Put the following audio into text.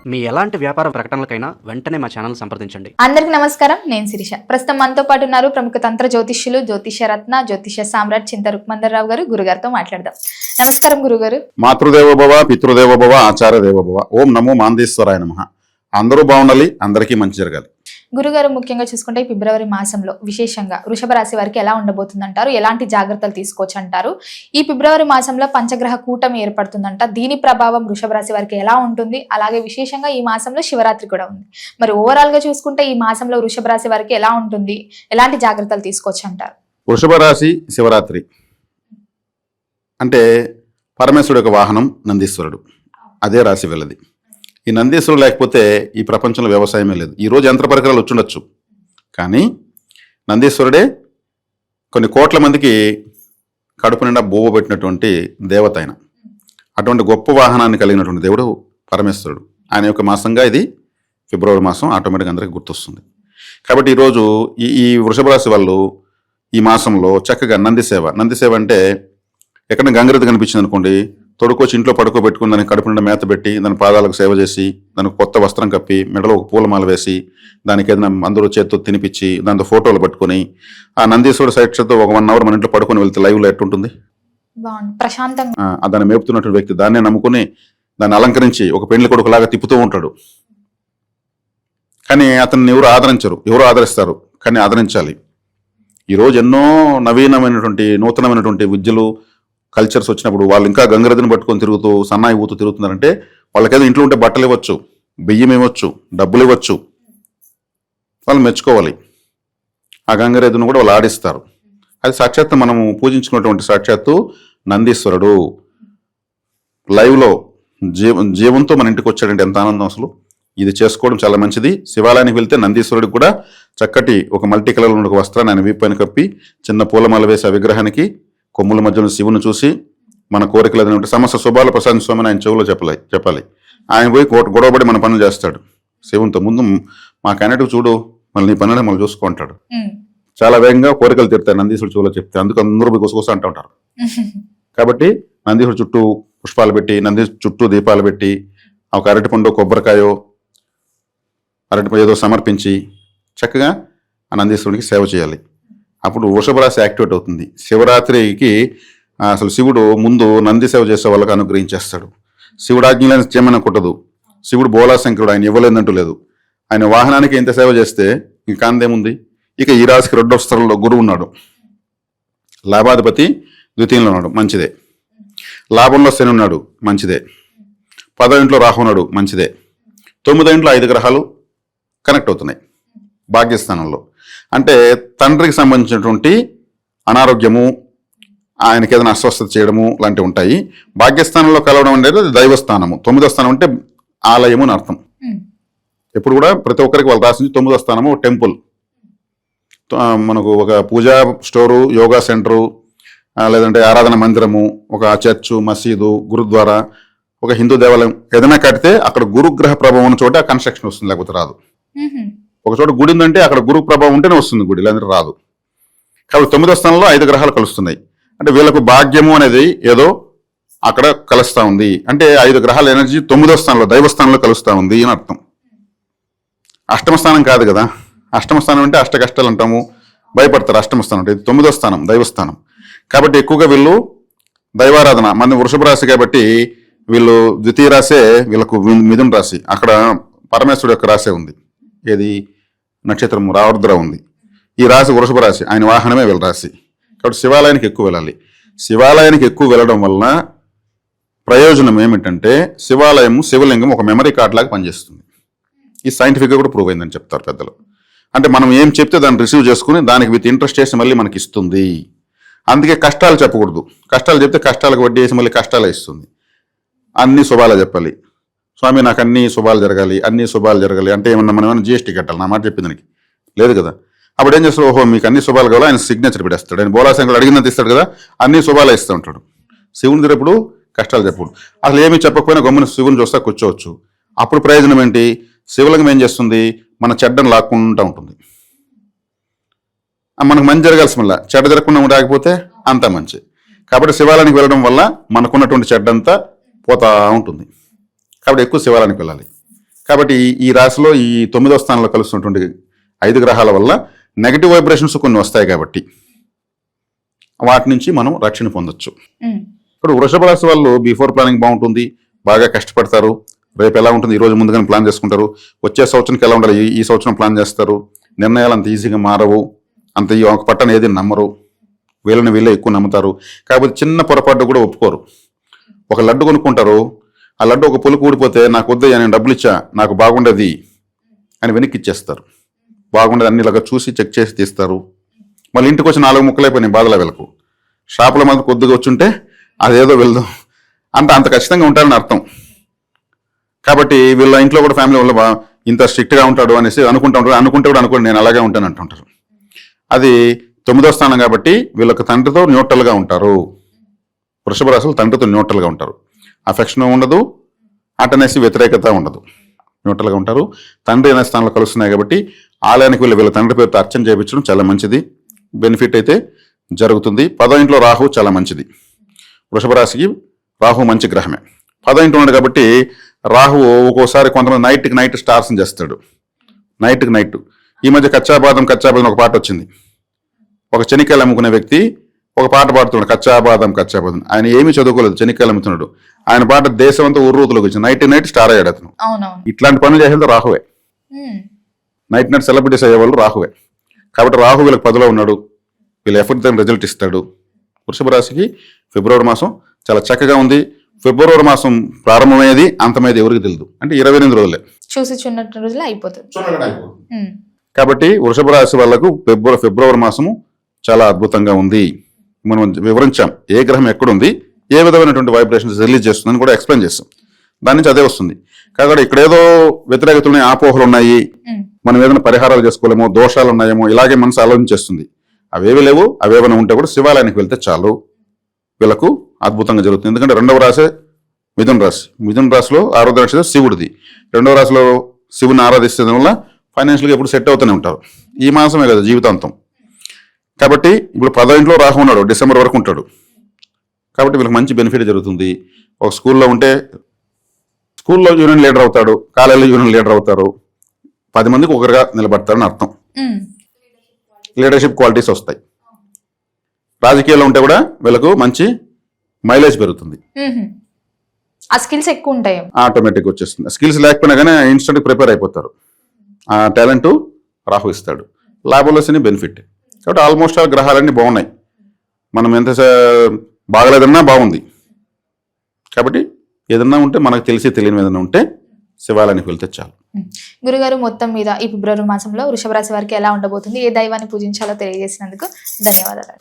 మీ ఎలాంటి వ్యాపార ప్రకటనలకైనా వెంటనే మా ఛానల్ సంప్రదించండి. అందరికీ నమస్కారం, నేను శిరీష. ప్రస్తుతం మనతో పాటు ఉన్నారు ప్రముఖ తంత్ర జ్యోతిష్యులు, జ్యోతిష్య రత్న, జ్యోతిష్య సామ్రాట్ చింత రుక్మందర్రావు గారు. గురుగారితో మాట్లాడదాం. నమస్కారం గురుగారు. మాతృదేవోభవ, పితృదేవోభవ, ఆచార్య దేవోభవ. ఓం నమో మాందేశ్వరాయ నమః. అందరూ బాగుండాలి, అందరికీ మంచి జరగాలి. గురుగారు, ముఖ్యంగా చూసుకుంటే ఈ ఫిబ్రవరి మాసంలో విశేషంగా వృషభ రాశి వారికి ఎలా ఉండబోతుందంటారు? ఎలాంటి జాగ్రత్తలు తీసుకోవచ్చు అంటారు? ఈ ఫిబ్రవరి మాసంలో పంచగ్రహ కూటమి ఏర్పడుతుందంట. దీని ప్రభావం వృషభ రాశి వారికి ఎలా ఉంటుంది? అలాగే విశేషంగా ఈ మాసంలో శివరాత్రి కూడా ఉంది. మరి ఓవరాల్ గా చూసుకుంటే ఈ మాసంలో వృషభ రాశి వారికి ఎలా ఉంటుంది? ఎలాంటి జాగ్రత్తలు తీసుకోవచ్చు అంటారు? వృషభ రాశి శివరాత్రి అంటే పరమేశ్వరుడు యొక్క వాహనం నందీశ్వరుడు. అదే రాశి వెళ్ళది. ఈ నందీశ్వరుడు లేకపోతే ఈ ప్రపంచంలో వ్యవసాయమే లేదు. ఈరోజు యంత్ర పరికరాలు వచ్చుండొచ్చు, కానీ నందీశ్వరుడే కొన్ని కోట్ల మందికి కడుపు నిండా బోవ పెట్టినటువంటి దేవత ఆయన. అటువంటి గొప్ప వాహనాన్ని కలిగినటువంటి దేవుడు పరమేశ్వరుడు. ఆయన యొక్క మాసంగా ఇది ఫిబ్రవరి మాసం ఆటోమేటిక్గా అందరికీ గుర్తొస్తుంది. కాబట్టి ఈరోజు ఈ వృషభ రాశి వాళ్ళు ఈ మాసంలో చక్కగా నంది సేవ అంటే ఎక్కడ గంగరెద్దు కనిపించింది అనుకోండి, తొడుకొచ్చి ఇంట్లో పడుకోబెట్టుకుని దానికి కడుపు నిండా మేత పెట్టి దాని పాదాలకు సేవ చేసి దానికి కొత్త వస్త్రం కప్పి మెడలో ఒక పూలమాల వేసి దానికి ఏదైనా అందరూ చేత్తో తినిపించి దాంతో ఫోటోలు పట్టుకొని ఆ నందీశ్వరుడు సాక్షితో ఒక 1 అవర్ మన ఇంట్లో పడుకొని వెళ్తే లైవ్లో ఎట్టుంటుంది? ప్రశాంతంగా దాన్ని మేపుతున్నటువంటి వ్యక్తి దాన్నే నమ్ముకుని దాన్ని అలంకరించి ఒక పెళ్లి కొడుకులాగా తిప్పుతూ ఉంటాడు. కానీ అతన్ని ఎవరు ఆదరించరు. ఎవరు ఆదరిస్తారు? కానీ ఆదరించాలి. ఈరోజు ఎన్నో నూతనమైనటువంటి విద్యలు కల్చర్స్ వచ్చినప్పుడు వాళ్ళు ఇంకా గంగరెద్దును పట్టుకొని తిరుగుతూ సన్నాయి ఊతూ తిరుగుతున్నారంటే వాళ్ళకేదో ఇంట్లో ఉంటే బట్టలు ఇవ్వచ్చు, బియ్యం ఇవ్వచ్చు, డబ్బులు ఇవ్వచ్చు, వాళ్ళు మెచ్చుకోవాలి. ఆ గంగరెద్దును కూడా వాళ్ళు ఆడిస్తారు. అది సాక్షాత్తు మనము పూజించుకున్నటువంటి సాక్షాత్తు నందీశ్వరుడు లైవ్లో జీవంతో మన ఇంటికి వచ్చాడంటే ఎంత ఆనందం అసలు. ఇది చేసుకోవడం చాలా మంచిది. శివాలయానికి వెళ్తే నందీశ్వరుడికి కూడా చక్కటి ఒక మల్టీ కలర్ ఉన్న ఒక వస్త్రాన్ని ఆయన వీపు పైన కప్పి చిన్న పూలమాల వేసి ఆ విగ్రహానికి కొమ్ముల మధ్యలో శివుని చూసి మన కోరికలు ఏదైనా ఉంటే సమస్త శుభాల ప్రసాద్ స్వామిని ఆయన చెవులో చెప్పాలి. ఆయన పోయి గొడవపడి మన పనులు చేస్తాడు శివునితో. ముందు మా కన్నెటికి చూడు, మళ్ళీ నీ పనులు మళ్ళీ చూసుకుంటాడు. చాలా వేగంగా కోరికలు తీరుతాయి నందీశ్వరుడు చెవులో చెప్తే. అందుకు అందరూ పోయి గుసగుస అంటూ ఉంటారు. కాబట్టి నందీశ్వరుడు చుట్టూ పుష్పాలు పెట్టి, నంది చుట్టూ దీపాలు పెట్టి, ఒక అరటిపండు కొబ్బరికాయో ఏదో సమర్పించి చక్కగా ఆ నందీశ్వరుడికి సేవ చేయాలి. అప్పుడు వృషభ రాశి యాక్టివేట్ అవుతుంది. శివరాత్రికి అసలు శివుడు ముందు నంది సేవ చేసే వాళ్ళకి అనుగ్రహించేస్తాడు. శివుడు ఆజ్ఞలను చేయమని కుట్టదు. శివుడు బోలాశంకరుడు, ఆయన ఇవ్వలేదంటూ లేదు. ఆయన వాహనానికి ఎంత సేవ చేస్తే ఇంకా అందేముంది. ఇక ఈ రాశికి 2వ స్థలంలో గురువు ఉన్నాడు. లాభాధిపతి ద్వితీయంలో ఉన్నాడు, మంచిదే. లాభంలో శని ఉన్నాడు, మంచిదే. 10వ ఇంట్లో రాహు ఉన్నాడు, మంచిదే. 9వ ఇంట్లో 5 గ్రహాలు కనెక్ట్ అవుతున్నాయి భాగ్యస్థానంలో. అంటే తండ్రికి సంబంధించినటువంటి అనారోగ్యము, ఆయనకి ఏదైనా అస్వస్థత చేయడము లాంటివి ఉంటాయి. భాగ్యస్థానంలో కలవడం అనేది అది దైవస్థానము. 9వ స్థానం అంటే ఆలయము అని అర్థం. ఎప్పుడు కూడా ప్రతి ఒక్కరికి వాళ్ళు రాసింది 9వ స్థానము టెంపుల్. మనకు ఒక పూజా స్టోరు, యోగా సెంటరు, లేదంటే ఆరాధన మందిరము, ఒక చర్చు, మసీదు, గురుద్వారా, ఒక హిందూ దేవాలయం ఏదైనా కడితే అక్కడ గురుగ్రహ ప్రభావం ఉన్న చోట కన్స్ట్రక్షన్ వస్తుంది, లేకపోతే రాదు. ఒక చోట గుడి ఉందంటే అక్కడ గురు ప్రభావం ఉంటేనే వస్తుంది గుడి, లేదంటే రాదు. కాబట్టి 9వ స్థానంలో 5 గ్రహాలు కలుస్తున్నాయి. అంటే వీళ్ళకు భాగ్యము అనేది ఏదో అక్కడ కలుస్తూ ఉంది. అంటే 5 గ్రహాల ఎనర్జీ 9వ స్థానంలో దైవస్థానంలో కలుస్తూ ఉంది అని అర్థం. అష్టమ స్థానం కాదు కదా. అష్టమ స్థానం అంటే అష్ట కష్టాలు అంటాము, భయపడతారు. అష్టమ స్థానం అంటే 9వ స్థానం దైవస్థానం. కాబట్టి ఎక్కువగా వీళ్ళు దైవారాధన. మన వృషభ రాశి కాబట్టి వీళ్ళు ద్వితీయ రాశే వీళ్ళకు మిథున రాశి. అక్కడ పరమేశ్వరుడు యొక్క రాశే ఉంది. ఏది నక్షత్రం రావర్ద్ర ఉంది. ఈ రాశి వృషభ రాశి, ఆయన వాహనమే వీళ్ళ రాశి. కాబట్టి శివాలయానికి ఎక్కువ వెళ్ళాలి. శివాలయానికి ఎక్కువ వెళ్ళడం వలన ప్రయోజనం ఏమిటంటే శివలింగం ఒక మెమరీ కార్డ్ లాగా పనిచేస్తుంది. ఈ సైంటిఫిక్గా కూడా ప్రూవ్ అయిందని చెప్తారు పెద్దలు. అంటే మనం ఏం చెప్తే దాన్ని రిసీవ్ చేసుకుని దానికి విత్ ఇంట్రెస్ట్ చేసి మళ్ళీ మనకి ఇస్తుంది. అందుకే కష్టాలు చెప్పకూడదు. కష్టాలు చెప్తే కష్టాలకు వడ్డీ వేసి మళ్ళీ కష్టాలే ఇస్తుంది. అన్ని శుభాలే చెప్పాలి. స్వామి నాకు అన్ని శుభాలు జరగాలి అంటే మనం ఏమైనా జిఎస్టీ కట్టాలి? నా మాట చెప్పింది దానికి లేదు కదా. అప్పుడు ఏం చేస్తాడు? ఓహో మీకు అన్ని శుభాలు కావాలి, ఆయన సిగ్నేచర్ పెట్టేస్తాడు. ఆయన బోలాశంకరుడు అడిగినంత ఇస్తాడు కదా, అన్ని శుభాలే ఇస్తూ ఉంటాడు. శివుని తిరప్పుడు కష్టాలు చెప్పకూడదు. అసలు ఏమీ చెప్పకపోయినా గమ్మున శివుని చూస్తా కూర్చోవచ్చు. అప్పుడు ప్రయోజనం ఏంటి? శివలింగం ఏం చేస్తుంది? మన చెడ్డను లాక్కుంటూ ఉంటుంది. మనకు మంచి జరగాల్సి మళ్ళీ చెడ్డ జరగకుండా ఉండకపోతే అంతా మంచి. కాబట్టి శివాలయానికి వెళ్ళడం వల్ల మనకున్నటువంటి చెడ్డంతా పోతా ఉంటుంది. కాబట్టి ఎక్కువ శివాలయానికి వెళ్ళాలి. కాబట్టి ఈ రాశిలో ఈ 9వ స్థానంలో కలుస్తున్నటువంటి 5 గ్రహాల వల్ల నెగటివ్ వైబ్రేషన్స్ కొన్ని వస్తాయి కాబట్టి వాటి నుంచి మనం రక్షణ పొందొచ్చు. ఇప్పుడు వృషభ రాశి వాళ్ళు బిఫోర్ ప్లానింగ్ బాగుంటుంది, బాగా కష్టపడతారు. రేపు ఎలా ఉంటుంది ఈ రోజు ముందుగానే ప్లాన్ చేసుకుంటారు. వచ్చే సంవత్సరానికి ఎలా ఉండాలి ఈ సంవత్సరం ప్లాన్ చేస్తారు. నిర్ణయాలు అంత ఈజీగా మారవు, అంత ఈ ఒక పట్టణ ఏది నమ్మరు, వీళ్ళే ఎక్కువ నమ్ముతారు. కాకపోతే చిన్న పొరపాటు కూడా ఒప్పుకోరు. ఒక లడ్డు కొనుక్కుంటారు, ఆ లడ్డు ఒక పులుపు ఊడిపోతే నాకు వద్దయ్యా నేను డబ్బులు ఇచ్చా నాకు బాగుండేది అని వెనక్కి ఇచ్చేస్తారు. బాగుండేది అన్ని ఇలాగా చూసి చెక్ చేసి తీస్తారు. మళ్ళీ ఇంటికి వచ్చి 4 ముక్కలైపోయినాయి బాధల వీళ్ళకు. షాపులో మాత్రం కొద్దిగా వచ్చుంటే అదేదో వెళ్దాం అంత ఖచ్చితంగా ఉంటారని అర్థం. కాబట్టి వీళ్ళ ఇంట్లో కూడా ఫ్యామిలీ వల్ల ఇంత స్ట్రిక్ట్గా ఉంటాడు అనేసి అనుకుంటూ ఉంటారు. అనుకుంటే కూడా అనుకోండి నేను అలాగే ఉంటాను అంటుంటారు. అది 9వ స్థానం కాబట్టి వీళ్ళకి తండ్రితో న్యూట్రల్గా ఉంటారు. వృషభ రాశులు తండ్రితో న్యూట్రల్గా ఉంటారు. అఫెక్షన్ ఉండదు, అటనేసి వ్యతిరేకత ఉండదు, న్యూట్రల్గా ఉంటారు. తండ్రి అనే స్థానంలో కలుస్తున్నాయి కాబట్టి ఆలయానికి వీళ్ళ తండ్రి పేరుతో అర్చన చేయించడం చాలా మంచిది, బెనిఫిట్ అయితే జరుగుతుంది. 10వ ఇంట్లో రాహు చాలా మంచిది. వృషభ రాశికి రాహు మంచి గ్రహమే. 10వ ఇంట్లో ఉన్నాడు కాబట్టి రాహు ఒక్కోసారి కొంతమంది నైట్ స్టార్స్ని చేస్తాడు. నైట్ ఈ మధ్య కచ్చాబాదం ఒక పాట వచ్చింది. ఒక చెనిక్కాయలు అమ్ముకునే వ్యక్తి ఒక పాట పాడుతున్నాడు, కచ్చాబాదం. ఆయన ఏమీ చదువుకోలేదు, చెనిక్కాయలు అమ్ముతున్నాడు. ఆయన పాట దేశం అంతా ఉర్రూతులోకి వచ్చింది. నైట్ స్టార్ అయ్యాడు అతను. ఇట్లాంటి పనులు చేసేది రాహువే. నైట్ సెలబ్రిటీస్ అయ్యేవాళ్ళు రాహువే. కాబట్టి రాహు వీళ్ళకి 10లో ఉన్నాడు. వీళ్ళ ఎఫర్ట్ తగిన రిజల్ట్ ఇస్తాడు. వృషభ రాశికి ఫిబ్రవరి మాసం చాలా చక్కగా ఉంది. ఫిబ్రవరి మాసం ప్రారంభమయ్యేది అంతమయ్యేది ఎవరికి తెలియదు, అంటే 28 రోజులే, చూసి చిన్నటి రోజులు అయిపోతుంది. కాబట్టి వృషభ రాశి వాళ్ళకు ఫిబ్రవరి మాసము చాలా అద్భుతంగా ఉంది. మనం వివరించాం ఏ గ్రహం ఎక్కడుంది, ఏ విధమైనటువంటి వైబ్రేషన్స్ రిలీజ్ చేస్తుందని కూడా ఎక్స్ప్లెయిన్ చేస్తాం. దాని నుంచి అదే వస్తుంది. కాబట్టి ఇక్కడేదో వ్యతిరేకతలు ఉన్నాయి, ఆపోహలు ఉన్నాయి, మనం ఏదైనా పరిహారాలు చేసుకోలేమో, దోషాలు ఉన్నాయేమో ఇలాగే మనసు ఆలోచించేస్తుంది. అవేవి లేవు. అవేమైనా ఉంటే కూడా శివాలయానికి వెళ్తే చాలు, వీళ్ళకు అద్భుతంగా జరుగుతుంది. ఎందుకంటే 2వ రాశి మిథున రాశిలో ఆరాధన నక్షత్రం శివుడిది. 2వ రాశిలో శివుని ఆరాధిస్తడం వల్ల ఫైనాన్షియల్గా ఎప్పుడు సెట్ అవుతూనే ఉంటారు. ఈ మాసమే కదా జీవితాంతం. కాబట్టి ఇప్పుడు 10వ ఇంట్లో రాహు ఉన్నాడు, డిసెంబర్ వరకు ఉంటాడు. కాబట్టి వీళ్ళకి మంచి బెనిఫిట్ జరుగుతుంది. ఒక స్కూల్లో ఉంటే స్కూల్లో యూనియన్ లీడర్ అవుతాడు, కాలేజీలో యూనియన్ లీడర్ అవుతారు. 10 మందికి ఒకరిగా నిలబడతారని అర్థం. లీడర్షిప్ క్వాలిటీస్ వస్తాయి. రాజకీయాల్లో ఉంటే కూడా వీళ్ళకు మంచి మైలేజ్ పెరుగుతుంది. ఆ స్కిల్స్ ఎక్కువ ఉంటాయి, ఆటోమేటిక్ వచ్చేస్తుంది. స్కిల్స్ లేకపోయినా కానీ ఇన్స్టెంట్ ప్రిపేర్ అయిపోతారు. ఆ టాలెంట్ రాహు ఇస్తాడు. లాభంలో శని బెనిఫిట్. కాబట్టి ఆల్మోస్ట్ ఆ గ్రహాలన్నీ బాగున్నాయి. మనం ఎంత బాగలేదన్నా బాగుంది. కాబట్టి ఏదన్నా ఉంటే మనకు తెలియని ఏదన్నా ఉంటే శివాలయానికి వెళ్తే చాలు. గురుగారు, మొత్తం మీద ఈ ఫిబ్రవరి మాసంలో వృషభ రాశి వారికి ఎలా ఉండబోతుంది, ఏ దైవాన్ని పూజించాలో తెలియజేసినందుకు ధన్యవాదాలు.